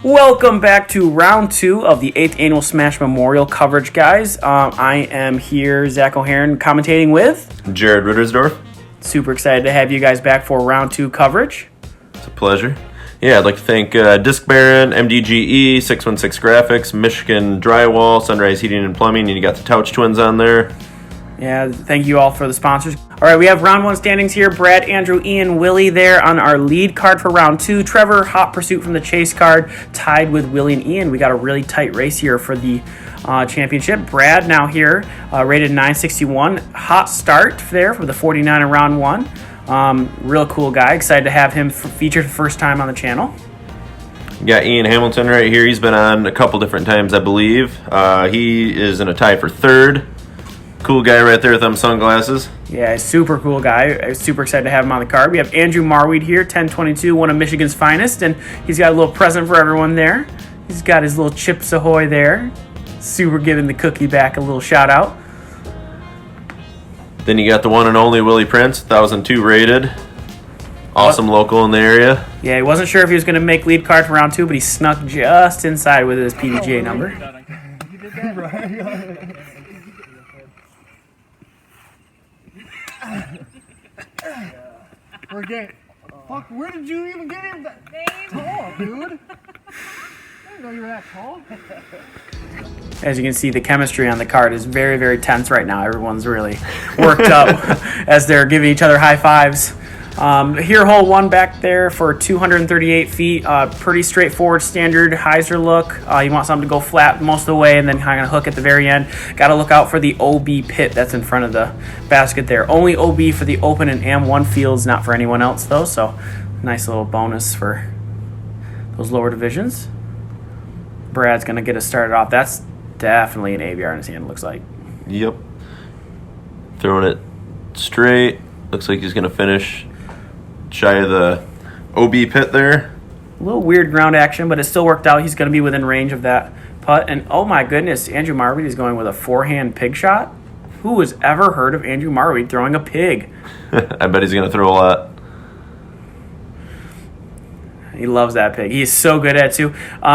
Welcome back to round 2 of the 8th Annual Smash Memorial coverage, guys. I am here, Zach O'Haron, commentating with Jared Rittersdorf. Super excited to have you guys back for round 2 coverage. It's a pleasure. Yeah, I'd like to thank Disc Baron, MDGE, 616 Graphics, Michigan Drywall, Sunrise Heating and Plumbing, and you got the Touch Twins on there. Yeah, thank you all for the sponsors. All right, we have round 1 standings here. Brad, Andrew, Ian, Willie there on our lead card for round 2. Trevor, Hot Pursuit from the chase card, tied with Willie and Ian. We got a really tight race here for the championship. Brad now here, rated 961. Hot start there for the 49 in round 1. Real cool guy. Excited to have him featured for the first time on the channel. You got Ian Hamilton right here. He's been on a couple different times, I believe. He is in a tie for 3rd. Cool guy right there with them sunglasses. Yeah, super cool guy. I'm super excited to have him on the card. We have Andrew Marwede here, 1022, one of Michigan's finest, and he's got a little present for everyone there. He's got his little Chips Ahoy there. Super giving the cookie back a little shout out. Then you got the one and only Willie Prince, 1002 rated. Awesome local in the area. Yeah, he wasn't sure if he was going to make lead card for round 2, but he snuck just inside with his PDGA number. You did that right. Fuck, where did you even get him that tall, dude? I didn't know you were that tall. As you can see, the chemistry on the card is very, very tense right now. Everyone's really worked up as they're giving each other high fives. Here, hole 1 back there for 238 feet. Pretty straightforward, standard hyzer look. You want something to go flat most of the way and then kind of hook at the very end. Got to look out for the OB pit that's in front of the basket there. Only OB for the open and AM1 fields, not for anyone else though. So nice little bonus for those lower divisions. Brad's going to get us started off. That's definitely an ABR in his hand, looks like. Yep. Throwing it straight. Looks like he's going to finish shy of the OB pit there. A little weird ground action, but it still worked out. He's going to be within range of that putt. And oh my goodness, Andrew Marwede is going with a forehand pig shot. Who has ever heard of Andrew Marwede throwing a pig? I bet he's going to throw a lot. He loves that pig. He's so good at it too.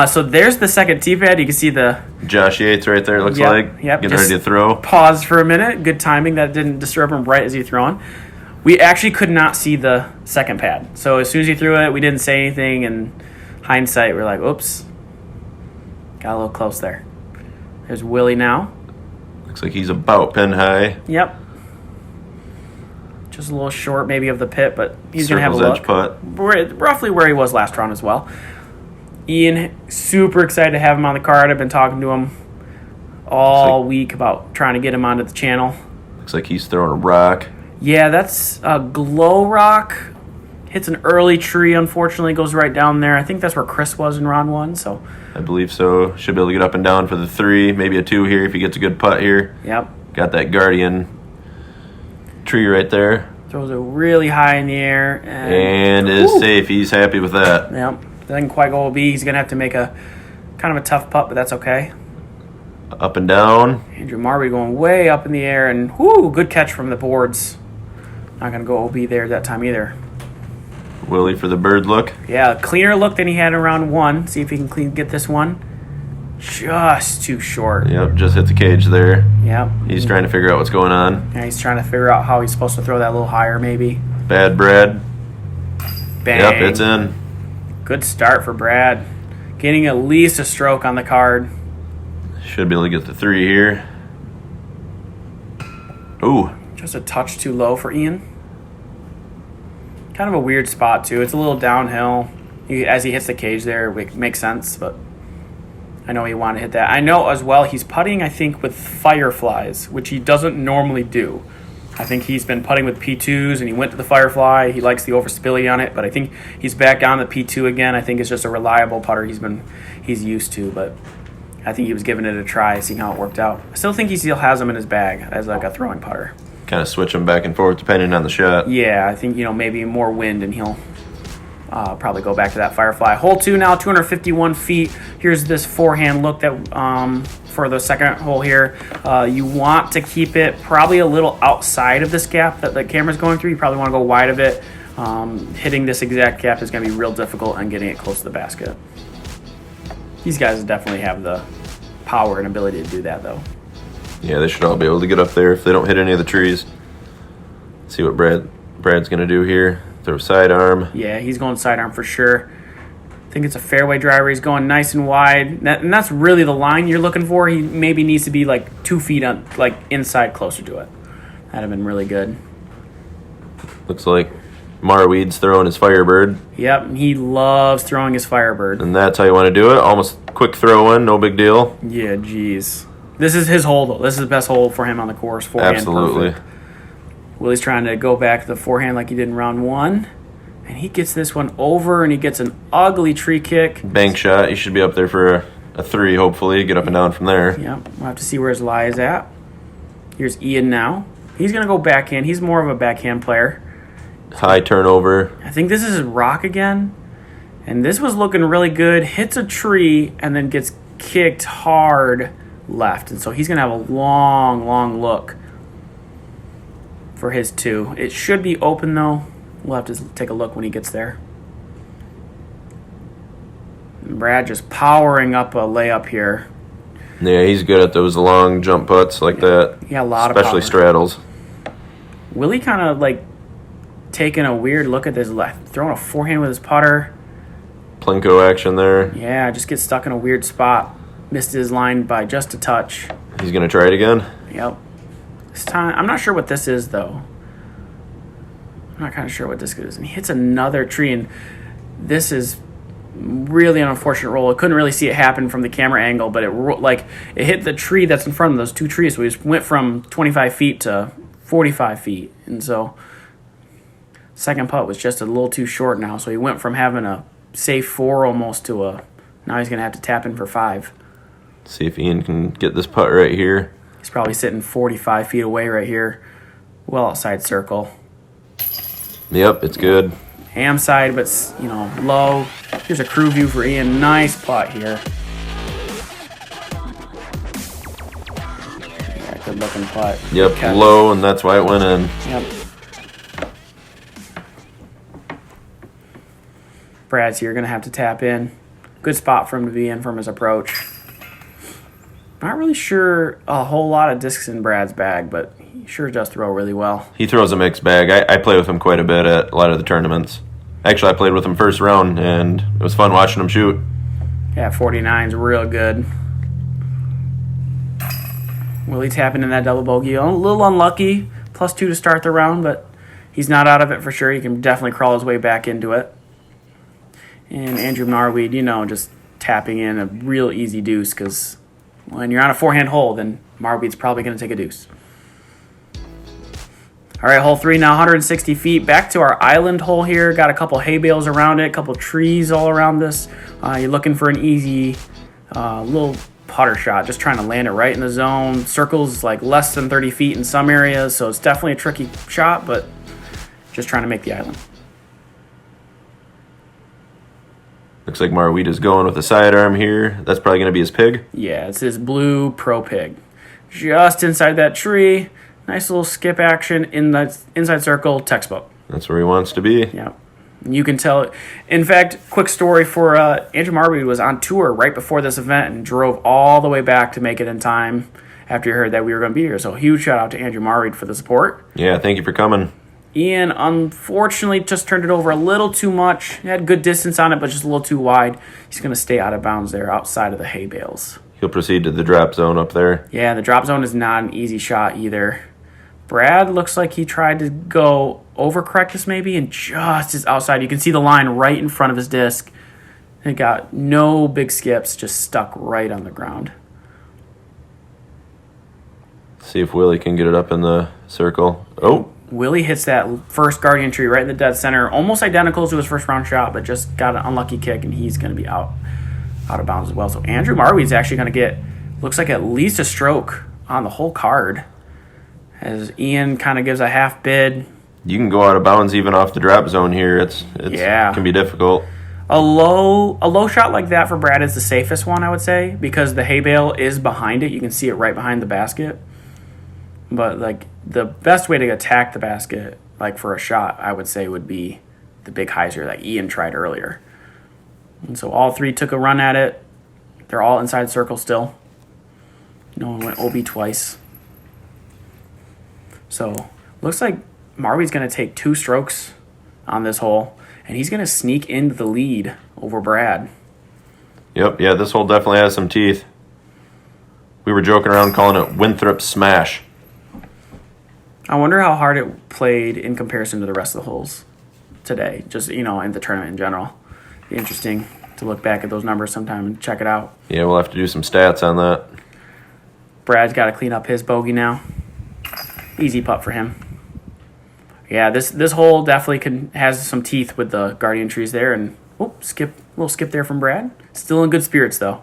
So there's the second tee pad. You can see the Josh Yates right there, looks like. Yep. Getting ready to throw. Pause for a minute. Good timing. That didn't disturb him right as he threw on. We actually could not see the second pad. So as soon as he threw it, we didn't say anything. In hindsight, we're like, oops. Got a little close there. There's Willie now. Looks like he's about pin high. Yep. Just a little short maybe of the pit, but he's going to have a look. Edge putt. Roughly where he was last round as well. Ian, super excited to have him on the card. I've been talking to him all week about trying to get him onto the channel. Looks like he's throwing a rock. Yeah, that's a glow rock. Hits an early tree, unfortunately, goes right down there. I think that's where Chris was in round 1. So I believe so. Should be able to get up and down for the 3, maybe a 2 here if he gets a good putt here. Yep. Got that guardian tree right there. Throws it really high in the air. And is safe. He's happy with that. Yep. Doesn't quite go OB. He's going to have to make a kind of a tough putt, but that's okay. Up and down. Andrew Marwede going way up in the air, and good catch from the boards. Not going to go OB there that time either. Willie for the bird look. Yeah, cleaner look than he had in round 1. See if he can get this one. Just too short. Yep, just hit the cage there. Yep. He's trying to figure out what's going on. Yeah, he's trying to figure out how he's supposed to throw that a little higher maybe. Bad Brad. Bang. Yep, it's in. Good start for Brad. Getting at least a stroke on the card. Should be able to get the 3 here. Ooh. Just a touch too low for Ian. Kind of a weird spot too. It's a little downhill. As he hits the cage there, it makes sense, but I know he wanted to hit that. I know as well he's putting, I think, with Fireflies, which he doesn't normally do. I think he's been putting with P2s, and he went to the Firefly. He likes the overspilly on it, but I think he's back down to P2 again. I think it's just a reliable putter he's used to, but I think he was giving it a try, seeing how it worked out. I still think he still has him in his bag as like a throwing putter. Kind of switch them back and forth depending on the shot. Yeah, I think, maybe more wind, and he'll probably go back to that Firefly. Hole 2 now, 251 feet. Here's this forehand look that for the second hole here. You want to keep it probably a little outside of this gap that the camera's going through. You probably want to go wide of it. Hitting this exact gap is going to be real difficult and getting it close to the basket. These guys definitely have the power and ability to do that, though. Yeah, they should all be able to get up there if they don't hit any of the trees. See what Brad's going to do here. Throw sidearm. Yeah, he's going sidearm for sure. I think it's a fairway driver. He's going nice and wide. And that's really the line you're looking for. He maybe needs to be like 2 feet on, like inside closer to it. That'd have been really good. Looks like Marwede's throwing his Firebird. Yep, he loves throwing his Firebird. And that's how you want to do it. Almost quick throw in, no big deal. Yeah, geez. This is his hole, though. This is the best hole for him on the course. Forehand, Absolutely. perfect. Willie's trying to go back to the forehand like he did in round 1. And he gets this one over, and he gets an ugly tree kick. Bank shot. He should be up there for a 3, hopefully. Get up and down from there. Yep, we'll have to see where his lie is at. Here's Ian now. He's going to go backhand. He's more of a backhand player. High turnover. I think this is his rock again. And this was looking really good. Hits a tree and then gets kicked hard left. And so he's going to have a long, long look for his 2. It should be open, though. We'll have to take a look when he gets there. And Brad just powering up a layup here. Yeah, he's good at those long jump putts like that. Yeah, a lot especially of power. straddles. Willie kind of like taking a weird look at this left, throwing a forehand with his putter. Plinko action there. Yeah, just gets stuck in a weird spot. Missed his line by just a touch. He's going to try it again. Yep. This time, I'm not sure what this is, though. I'm not kind of sure what this is. And he hits another tree, and this is really an unfortunate roll. I couldn't really see it happen from the camera angle, but it hit the tree that's in front of those 2 trees. So he just went from 25 feet to 45 feet. And so second putt was just a little too short now. So he went from having a safe 4 almost to now he's going to have to tap in for 5. See if Ian can get this putt right here. He's probably sitting 45 feet away right here. Well outside circle. Yep, it's good. Ham side, but low. Here's a crew view for Ian. Nice putt here. Yeah, good looking putt. Yep, Catch. low, and that's why it went in. Yep. Brad's here, gonna have to tap in. Good spot for him to be in from his approach. Not really sure a whole lot of discs in Brad's bag, but he sure does throw really well. He throws a mixed bag. I play with him quite a bit at a lot of the tournaments. Actually, I played with him first round, and it was fun watching him shoot. Yeah, 49's real good. Willie tapping in that double bogey. A little unlucky. +2 to start the round, but he's not out of it for sure. He can definitely crawl his way back into it. And Andrew Marwede, just tapping in a real easy deuce, because when you're on a forehand hole, then Marwede's probably going to take a deuce. All right, hole 3 now, 160 feet. Back to our island hole here. Got a couple hay bales around it, a couple trees all around this. You're looking for an easy little putter shot, just trying to land it right in the zone. Circles like less than 30 feet in some areas, so it's definitely a tricky shot, but just trying to make the island. Looks like Marwede's going with the sidearm here. That's probably going to be his pig. Yeah, it's his blue pro pig. Just inside that tree. Nice little skip action in the inside circle, textbook. That's where he wants to be. Yeah. You can tell it. In fact, quick story for Andrew Marwede was on tour right before this event and drove all the way back to make it in time after he heard that we were going to be here. So huge shout out to Andrew Marwede for the support. Yeah, thank you for coming. Ian, unfortunately, just turned it over a little too much. He had good distance on it, but just a little too wide. He's going to stay out of bounds there outside of the hay bales. He'll proceed to the drop zone up there. Yeah, the drop zone is not an easy shot either. Brad looks like he tried to go overcorrect this maybe and just is outside. You can see the line right in front of his disc. It got no big skips, just stuck right on the ground. See if Willie can get it up in the circle. Oh. Willie hits that first guardian tree right in the dead center, almost identical to his first round shot, but just got an unlucky kick, and he's going to be out of bounds as well. So Andrew Marwede's actually going to get, looks like at least a stroke on the whole card, as Ian kind of gives a half bid. You can go out of bounds even off the drop zone here. It can be difficult. A low shot like that for Brad is the safest one, I would say, because the hay bale is behind it. You can see it right behind the basket. But like the best way to attack the basket, like for a shot, I would say would be the big hyzer that Ian tried earlier. And so all three took a run at it. They're all inside circle still. No one went OB twice. So, looks like Marwede's going to take 2 strokes on this hole, and he's going to sneak into the lead over Brad. Yep, yeah, this hole definitely has some teeth. We were joking around calling it Winthrop Smash. I wonder how hard it played in comparison to the rest of the holes today, just, in the tournament in general. Be interesting to look back at those numbers sometime and check it out. Yeah, we'll have to do some stats on that. Brad's got to clean up his bogey now. Easy putt for him. Yeah, this hole definitely has some teeth with the guardian trees there, and little skip there from Brad. Still in good spirits though.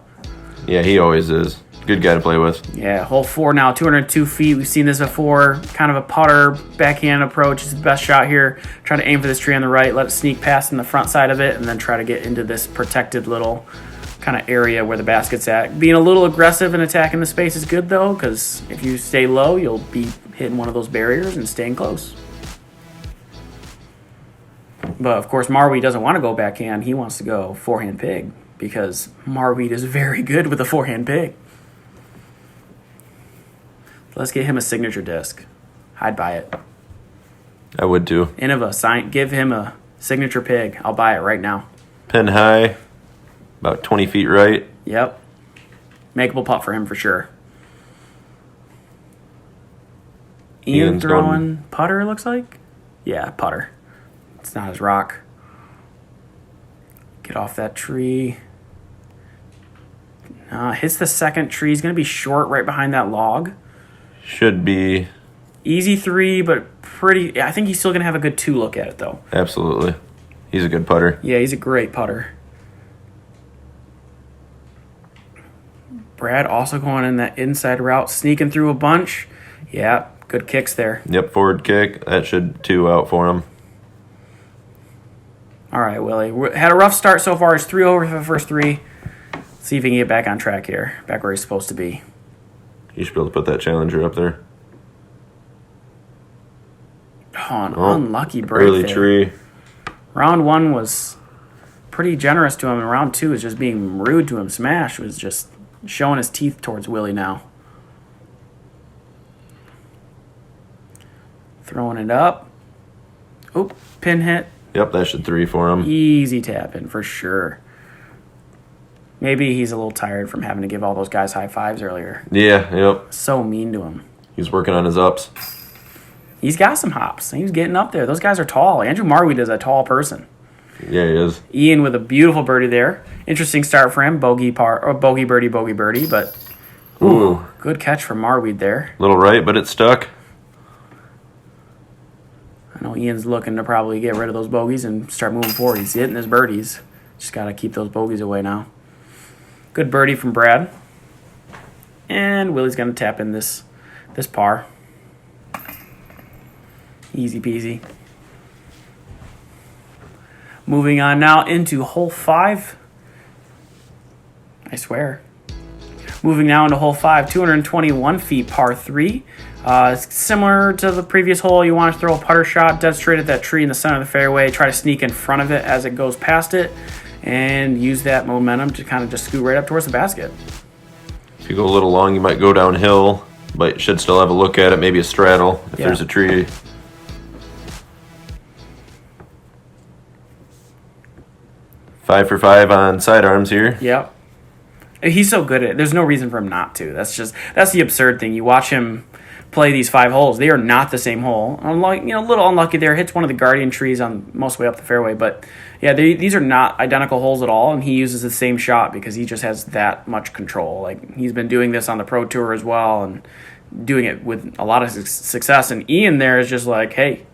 Yeah, he always is. Good guy to play with. Yeah, hole 4 now, 202 feet. We've seen this before. Kind of a putter, backhand approach. It's the best shot here. Try to aim for this tree on the right, let it sneak past in the front side of it, and then try to get into this protected little kind of area where the basket's at. Being a little aggressive and attacking the space is good though, because if you stay low, you'll be hitting one of those barriers and staying close. But of course, Marwede doesn't want to go backhand. He wants to go forehand pig because Marwede is very good with a forehand pig. Let's get him a signature disc. I'd buy it. I would too. Innova, give him a signature pig. I'll buy it right now. Pin high, about 20 feet right. Yep. Makeable putt for him for sure. Ian throwing putter, looks like? Yeah, putter. It's not his rock. Get off that tree. Hits the second tree. He's going to be short right behind that log. Should be. Easy 3, but pretty. I think he's still going to have a good 2 look at it, though. Absolutely. He's a good putter. Yeah, he's a great putter. Brad also going in that inside route, sneaking through a bunch. Yeah, good kicks there. Yep, forward kick. That should 2 out for him. All right, Willie. Had a rough start so far. He's 3 over for the first 3. See if he can get back on track here. Back where he's supposed to be. You should be able to put that challenger up there. Unlucky break early there. tree. Round 1 was pretty generous to him, and round 2 is just being rude to him. Smash was just showing his teeth towards Willie now. Throwing it up. Oop, pin hit. Yep, that should 3 for him. Easy tap in for sure. Maybe he's a little tired from having to give all those guys high fives earlier. Yeah, yep. So mean to him. He's working on his ups. He's got some hops. He's getting up there. Those guys are tall. Andrew Marwede is a tall person. Yeah, he is. Ian with a beautiful birdie there. Interesting start for him. Bogey birdie, but Ooh. Good catch from Marwede there. Little right, but it's stuck. I know Ian's looking to probably get rid of those bogeys and start moving forward. He's hitting his birdies. Just got to keep those bogeys away now. Good birdie from Brad. And Willie's going to tap in this par. Easy peasy. Moving on now into hole 5. I swear. Moving now into hole 5, 221 feet, par 3. Similar to the previous hole, you want to throw a putter shot dead straight at that tree in the center of the fairway. Try to sneak in front of it as it goes past it, and use that momentum to kind of just scoot right up towards the basket. If you go a little long, you might go downhill, but you should still have a look at it, maybe a straddle if there's a tree. Five for 5 on sidearms here. Yep. He's so good at it. There's no reason for him not to. That's the absurd thing. You watch him play these 5 holes. They are not the same hole. A little unlucky there. Hits one of the guardian trees on most way up the fairway. But yeah, these are not identical holes at all. And he uses the same shot because he just has that much control. Like, he's been doing this on the Pro Tour as well and doing it with a lot of success. And Ian there is just like, hey,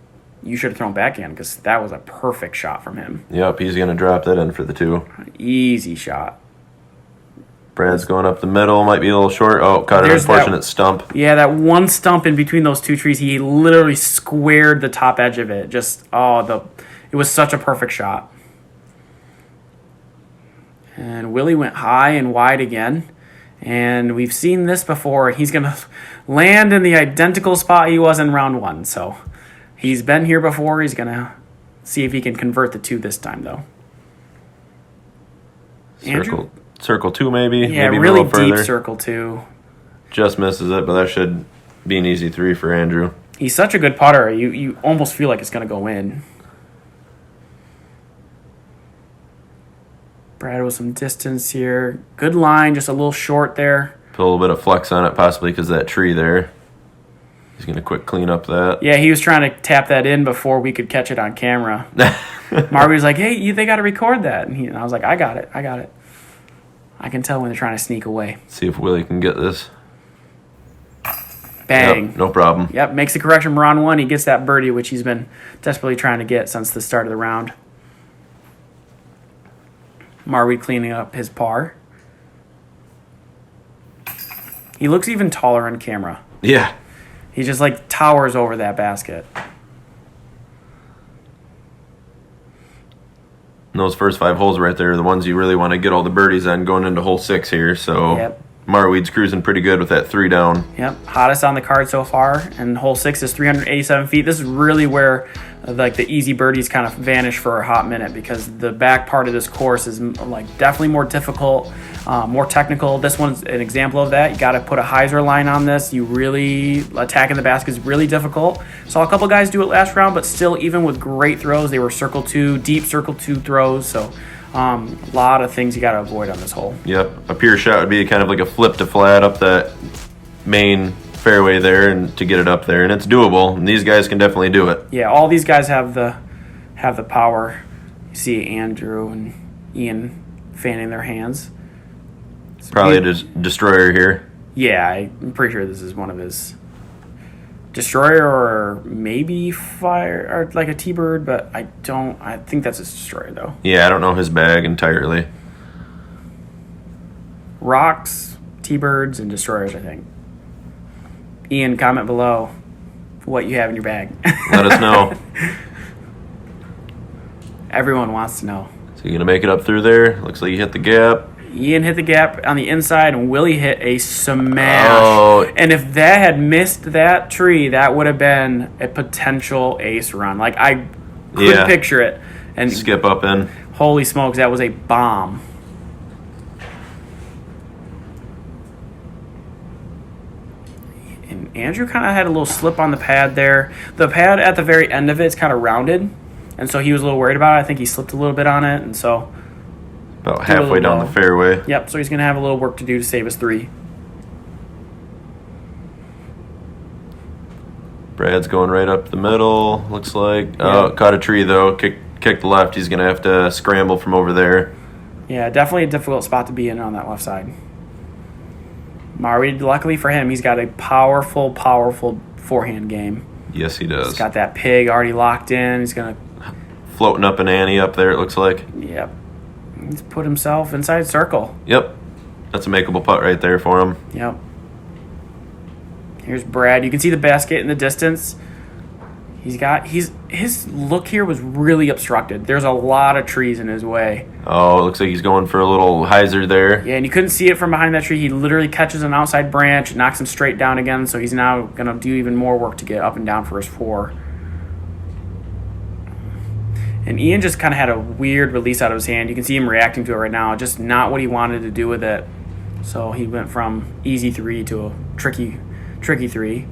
you should have thrown backhand because that was a perfect shot from him. Yep, he's going to drop that in for the 2. Easy shot. Brad's going up the middle, might be a little short. Oh, caught an unfortunate stump. Yeah, that one stump in between those 2 trees, he literally squared the top edge of it. It was such a perfect shot. And Willie went high and wide again. And we've seen this before. He's going to land in the identical spot he was in round 1. So he's been here before. He's going to see if he can convert the 2 this time, though. Andrew? circle 2 maybe. Yeah, maybe really a little deep further. circle 2. Just misses it, but that should be an easy 3 for Andrew. He's such a good putter. You almost feel like it's going to go in. Brad with some distance here. Good line, just a little short there. Put a little bit of flex on it, possibly because of that tree there. He's going to quick clean up that. Yeah, he was trying to tap that in before we could catch it on camera. Marwede was like, hey, they got to record that. And I was like, I got it. I can tell when they're trying to sneak away. See if Willie can get this. Bang. Yep, no problem. Yep, makes the correction for round 1. He gets that birdie, which he's been desperately trying to get since the start of the round. Marwede cleaning up his par. He looks even taller on camera. Yeah. He just like towers over that basket. And those first 5 holes right there are the ones you really want to get all the birdies on going into hole 6 here. So Yep. Marwede's cruising pretty good with that 3 down. Yep, hottest on the card so far. And hole 6 is 387 feet. This is really where like the easy birdies kind of vanish for a hot minute because the back part of this course is like definitely more difficult, more technical. This one's an example of that. You got to put a hyzer line on this. You really attacking the basket is really difficult. Saw a couple guys do it last round, but still, even with great throws, they were circle 2, deep circle 2 throws. So a lot of things you got to avoid on this hole. Yep. A pure shot would be kind of like a flip to flat up that main fairway there and to get it up there, and it's doable, and these guys can definitely do it. Yeah, all these guys have the power. You see Andrew and Ian fanning their hands. Probably a destroyer here. Yeah, I'm pretty sure this is one of his destroyer or maybe fire or like a T-bird, but I think that's his destroyer though. Yeah, I don't know his bag entirely. Rocks, T-birds, and destroyers, I think. Ian, comment below what you have in your bag. Let us know. Everyone wants to know. So you're going to make it up through there. Looks like you hit the gap. Ian hit the gap on the inside, and Willie hit a smash. Oh. And if that had missed that tree, that would have been a potential ace run. Like, I couldn't picture it. And skip up in. Holy smokes, that was a bomb. And Andrew kind of had a little slip on the pad there. The pad at the very end of it is kind of rounded, and so he was a little worried about it. I think he slipped a little bit on it, and so About halfway down the fairway. Yep, so he's going to have a little work to do to save his 3. Brad's going right up the middle, looks like. Yeah. Oh, caught a tree, though. Kicked left. He's going to have to scramble from over there. Yeah, definitely a difficult spot to be in on that left side. Marwede, luckily for him, he's got a powerful forehand game. Yes, he does. He's got that pig already locked in. He's going to... Floating up an ante up there, it looks like. Yep. He's put himself inside circle. Yep. That's a makeable putt right there for him. Yep. Here's Brad. You can see the basket in the distance. His look here was really obstructed. There's a lot of trees in his way. Oh, it looks like he's going for a little hyzer there. Yeah, and you couldn't see it from behind that tree. He literally catches an outside branch, knocks him straight down again, so he's now going to do even more work to get up and down for his 4. And Ian just kind of had a weird release out of his hand. You can see him reacting to it right now. Just not what he wanted to do with it. So he went from easy 3 to a tricky 3.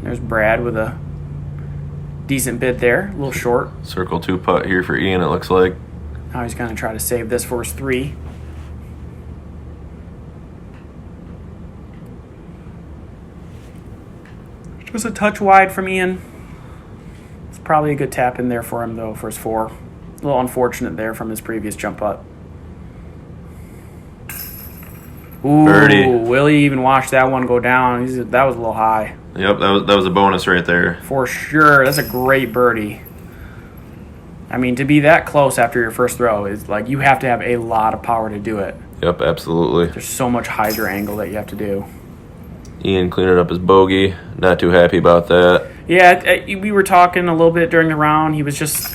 There's Brad with a decent bit there. A little short. Circle 2 putt here for Ian, it looks like. Now he's going to try to save this for his 3. Just a touch wide from Ian. It's probably a good tap in there for him, though, for his 4. A little unfortunate there from his previous jump putt. Ooh, Birdie. Willie even watched that one go down. That was a little high. Yep, that was a bonus right there. For sure. That's a great birdie. I mean, to be that close after your first throw is like you have to have a lot of power to do it. Yep, absolutely. There's so much hyzer angle that you have to do. Ian cleaning up his bogey. Not too happy about that. Yeah, we were talking a little bit during the round. He just,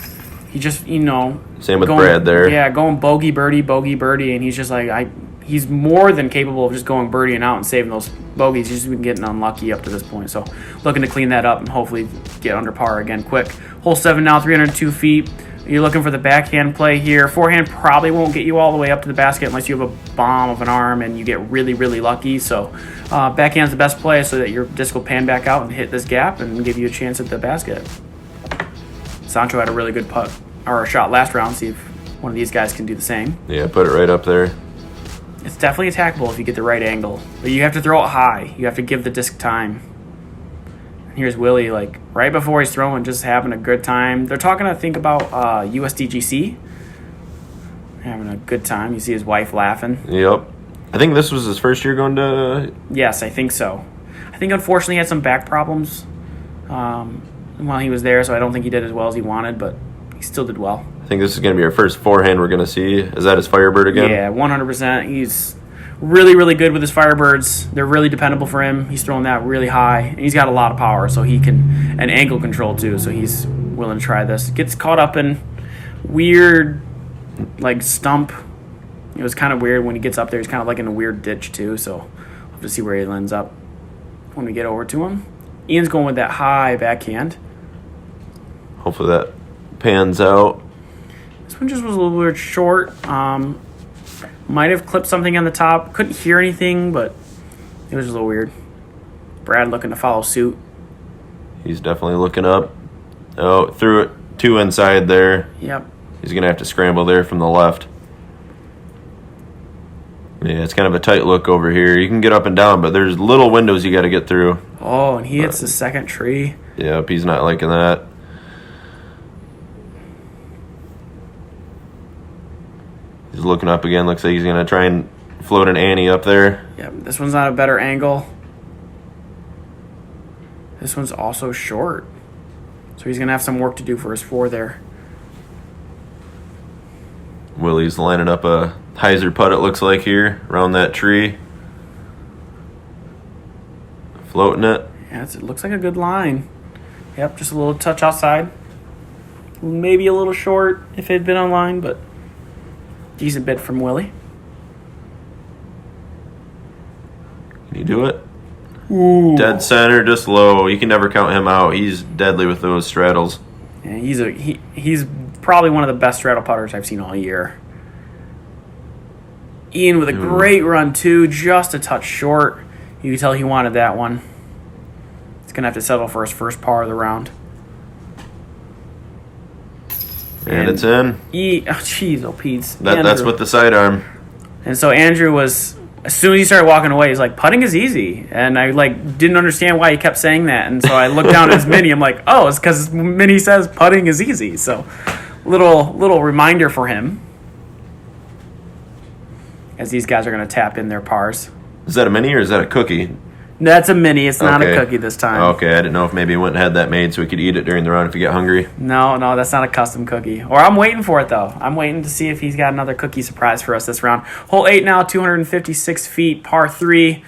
Same with Brad there. Yeah, going bogey, birdie, and he's just like, he's more than capable of just going birdieing out and saving those bogeys. He's just been getting unlucky up to this point. So looking to clean that up and hopefully get under par again quick. Hole 7 now, 302 feet. You're looking for the backhand play here. Forehand probably won't get you all the way up to the basket unless you have a bomb of an arm and you get really, really lucky. So backhand's the best play so that your disc will pan back out and hit this gap and give you a chance at the basket. Sancho had a really good putt or a shot last round. See if one of these guys can do the same. Yeah, put it right up there. It's definitely attackable if you get the right angle. But you have to throw it high. You have to give the disc time. Here's Willie, like, right before he's throwing, just having a good time. They're talking, I think, about USDGC. Having a good time. You see his wife laughing. Yep. I think this was his first year going to... Yes, I think so. I think, unfortunately, he had some back problems while he was there, so I don't think he did as well as he wanted, but he still did well. I think this is going to be our first forehand we're going to see. Is that his Firebird again? Yeah, 100%. He's really, really good with his Firebirds. They're really dependable for him. He's throwing that really high. And he's got a lot of power, so he can... And angle control, too, so he's willing to try this. Gets caught up in weird, like, stump. It was kind of weird when he gets up there. He's kind of like in a weird ditch, too, so we'll have to see where he ends up when we get over to him. Ian's going with that high backhand. Hopefully that pans out. This one just was a little bit short. Might have clipped something on the top. Couldn't hear anything, but it was a little weird. Brad looking to follow suit. He's definitely looking up. Oh, threw it too inside there. Yep. He's going to have to scramble there from the left. Yeah, it's kind of a tight look over here. You can get up and down, but there's little windows you got to get through. Oh, and he hits the second tree. Yep, he's not liking that. He's looking up again. Looks like he's going to try and float an Annie up there. Yep, this one's not a better angle. This one's also short. So he's going to have some work to do for his four there. Willie's lining up a hyzer putt, it looks like, here around that tree. Floating it. Yeah, it looks like a good line. Yep, just a little touch outside. Maybe a little short if it had been on line, but decent bit from Willie. Can you do it? Ooh. Dead center, just low. You can never count him out. He's deadly with those straddles. Yeah, he's probably one of the best straddle putters I've seen all year. Ian with a great run, too. Just a touch short. You can tell he wanted that one. He's going to have to settle for his first par of the round. And it's in. Oh, jeez, oh, Pete. That's with the sidearm. And so Andrew was, as soon as he started walking away, he's like, putting is easy. And I didn't understand why he kept saying that. And so I looked down at his mini. I'm like, oh, it's because his mini says putting is easy. So little reminder for him as these guys are going to tap in their pars. Is that a mini or is that a cookie? That's a mini. It's not a cookie this time. Okay, I didn't know if maybe he went and had that made so we could eat it during the round if you get hungry. No, that's not a custom cookie. Or I'm waiting for it, though. I'm waiting to see if he's got another cookie surprise for us this round. Hole 8 now, 256 feet, par 3.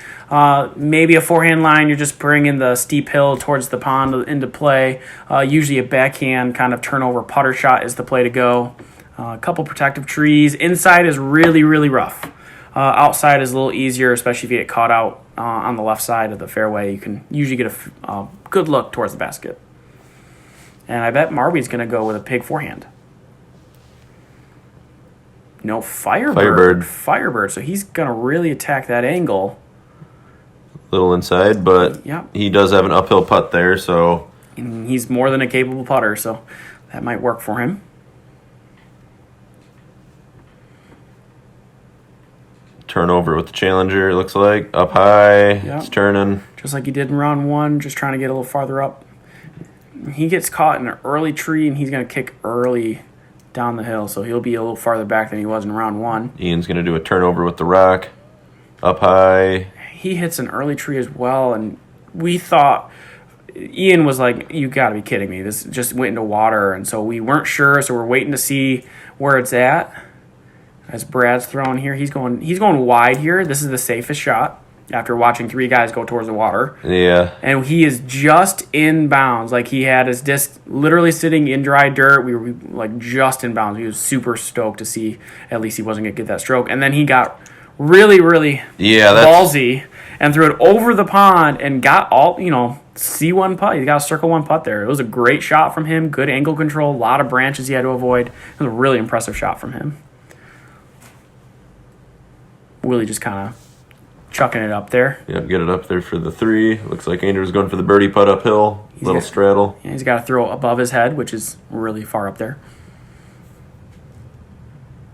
Maybe a forehand line. You're just bringing the steep hill towards the pond into play. Usually a backhand kind of turnover putter shot is the play to go. A couple protective trees. Inside is really, really rough. Outside is a little easier, especially if you get caught out on the left side of the fairway. You can usually get a good look towards the basket. And I bet Marwede's going to go with a pig forehand. No, Firebird. Firebird. So he's going to really attack that angle. Little inside, but he does have an uphill putt there, so... And he's more than a capable putter, so that might work for him. Turnover with the Challenger, it looks like. Up high, it's turning. Just like he did in round 1, just trying to get a little farther up. He gets caught in an early tree, and he's going to kick early down the hill, so he'll be a little farther back than he was in round 1. Ian's going to do a turnover with the rock. Up high. He hits an early tree as well, and we thought... Ian was like, you got to be kidding me. This just went into water, and so we weren't sure, so we're waiting to see where it's at. As Brad's throwing here, he's going wide here. This is the safest shot after watching 3 guys go towards the water. Yeah. And he is just in bounds. Like, he had his disc literally sitting in dry dirt. We were, just in bounds. He was super stoked to see at least he wasn't going to get that stroke. And then he got really, really ballsy and threw it over the pond and got all, C1 putt. He's got a circle 1 putt there. It was a great shot from him. Good angle control. A lot of branches he had to avoid. It was a really impressive shot from him. Willie just kind of chucking it up there. Yep, get it up there for the 3. Looks like Andrew's going for the birdie putt uphill. Little straddle. Yeah, he's got to throw above his head, which is really far up there.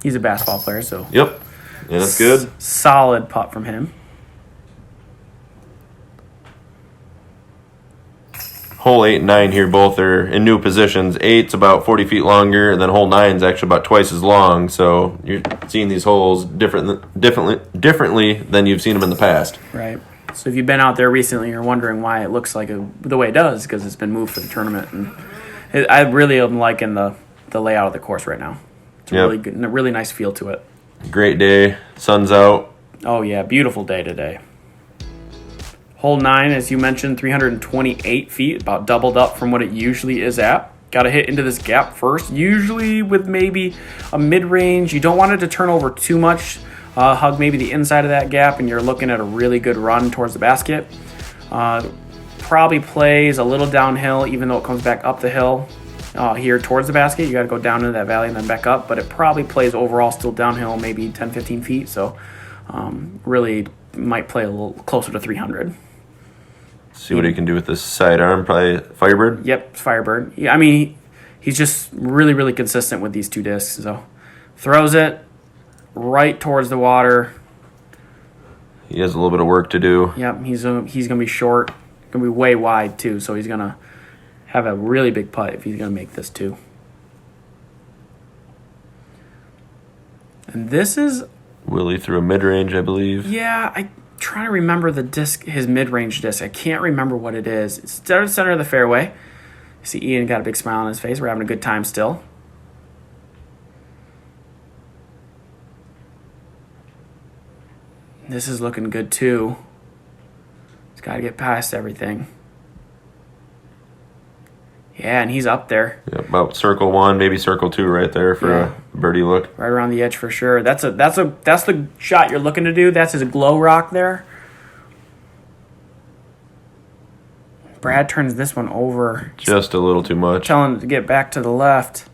He's a basketball player, so. Yep, and that's good. Solid putt from him. Hole 8 and 9 here both are in new positions. 8's about 40 feet longer, and then hole 9's actually about twice as long. So you're seeing these holes differently than you've seen them in the past. Right. So if you've been out there recently, you're wondering why it looks like the way it does, because it's been moved for the tournament. And I really am liking the layout of the course right now. It's really good, and a really nice feel to it. Great day. Sun's out. Oh yeah, beautiful day today. Hole 9, as you mentioned, 328 feet, about doubled up from what it usually is at. Got to hit into this gap first, usually with maybe a mid-range. You don't want it to turn over too much. Hug maybe the inside of that gap, and you're looking at a really good run towards the basket. Probably plays a little downhill, even though it comes back up the hill here towards the basket. You got to go down into that valley and then back up, but it probably plays overall still downhill, maybe 10, 15 feet. So really might play a little closer to 300. See what he can do with this sidearm. Probably Firebird. Yep, Firebird. Yeah, I mean, he's just really, really consistent with these 2 discs. So throws it right towards the water. He has a little bit of work to do. Yep, he's gonna be short. Gonna be way wide too. So he's gonna have a really big putt if he's gonna make this too. And this is Willie threw a mid-range, I believe. Yeah, I trying to remember the disc, his mid-range disc. I can't remember what it is. It's dead in the center of the fairway. You see Ian got a big smile on his face. We're having a good time still. This is looking good too. He's got to get past everything. Yeah, and he's up there. Yeah, about circle 1, maybe circle 2 right there for a birdie look. Right around the edge for sure. That's the shot you're looking to do. That's his glow rock there. Brad turns this one over. Just a little too much. Telling him to get back to the left.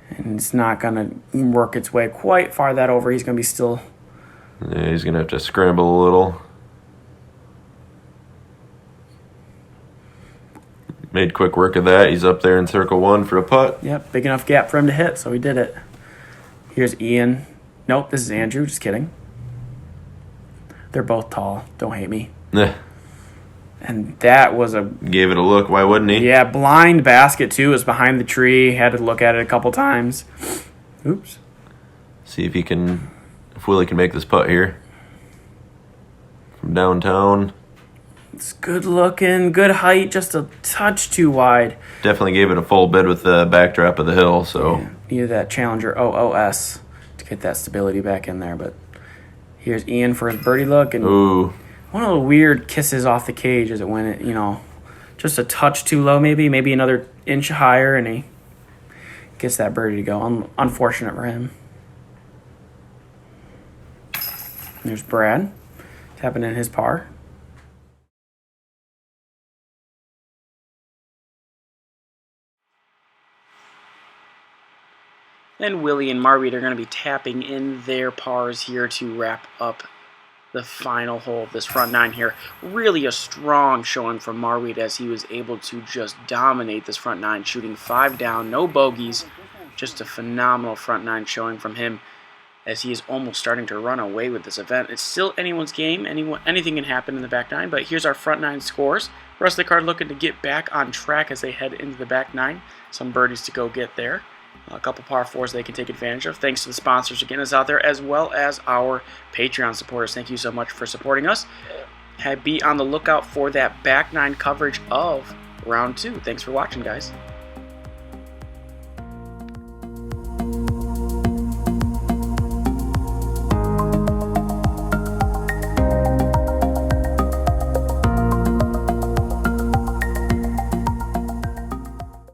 And it's not going to work its way quite far that over. He's going to be still. Yeah, he's going to have to scramble a little. Made quick work of that. He's up there in circle 1 for a putt. Yep, big enough gap for him to hit, so he did it. Here's Ian. Nope, this is Andrew. Just kidding. They're both tall. Don't hate me. And that was Gave it a look. Why wouldn't he? Yeah, blind basket, too. It was behind the tree. Had to look at it a couple times. Oops. See if Willie can make this putt here. From downtown. It's good looking, good height, just a touch too wide. Definitely gave it a full bid with the backdrop of the hill, so. Yeah, needed that Challenger OOS to get that stability back in there. But here's Ian for his birdie look. And ooh. One of the weird kisses off the cage as it went, just a touch too low maybe another inch higher, and he gets that birdie to go. Unfortunate for him. There's Brad tapping in his par. And Willie and Marwede are going to be tapping in their pars here to wrap up the final hole of this front 9 here. Really a strong showing from Marwede as he was able to just dominate this front 9, shooting 5 down, no bogeys. Just a phenomenal front 9 showing from him as he is almost starting to run away with this event. It's still anyone's game. Anything can happen in the back 9, but here's our front 9 scores. The rest of the card looking to get back on track as they head into the back 9. Some birdies to go get there. A couple par 4s they can take advantage of. Thanks to the sponsors for getting us out there, as well as our Patreon supporters. Thank you so much for supporting us. Be on the lookout for that back 9 coverage of round 2. Thanks for watching, guys.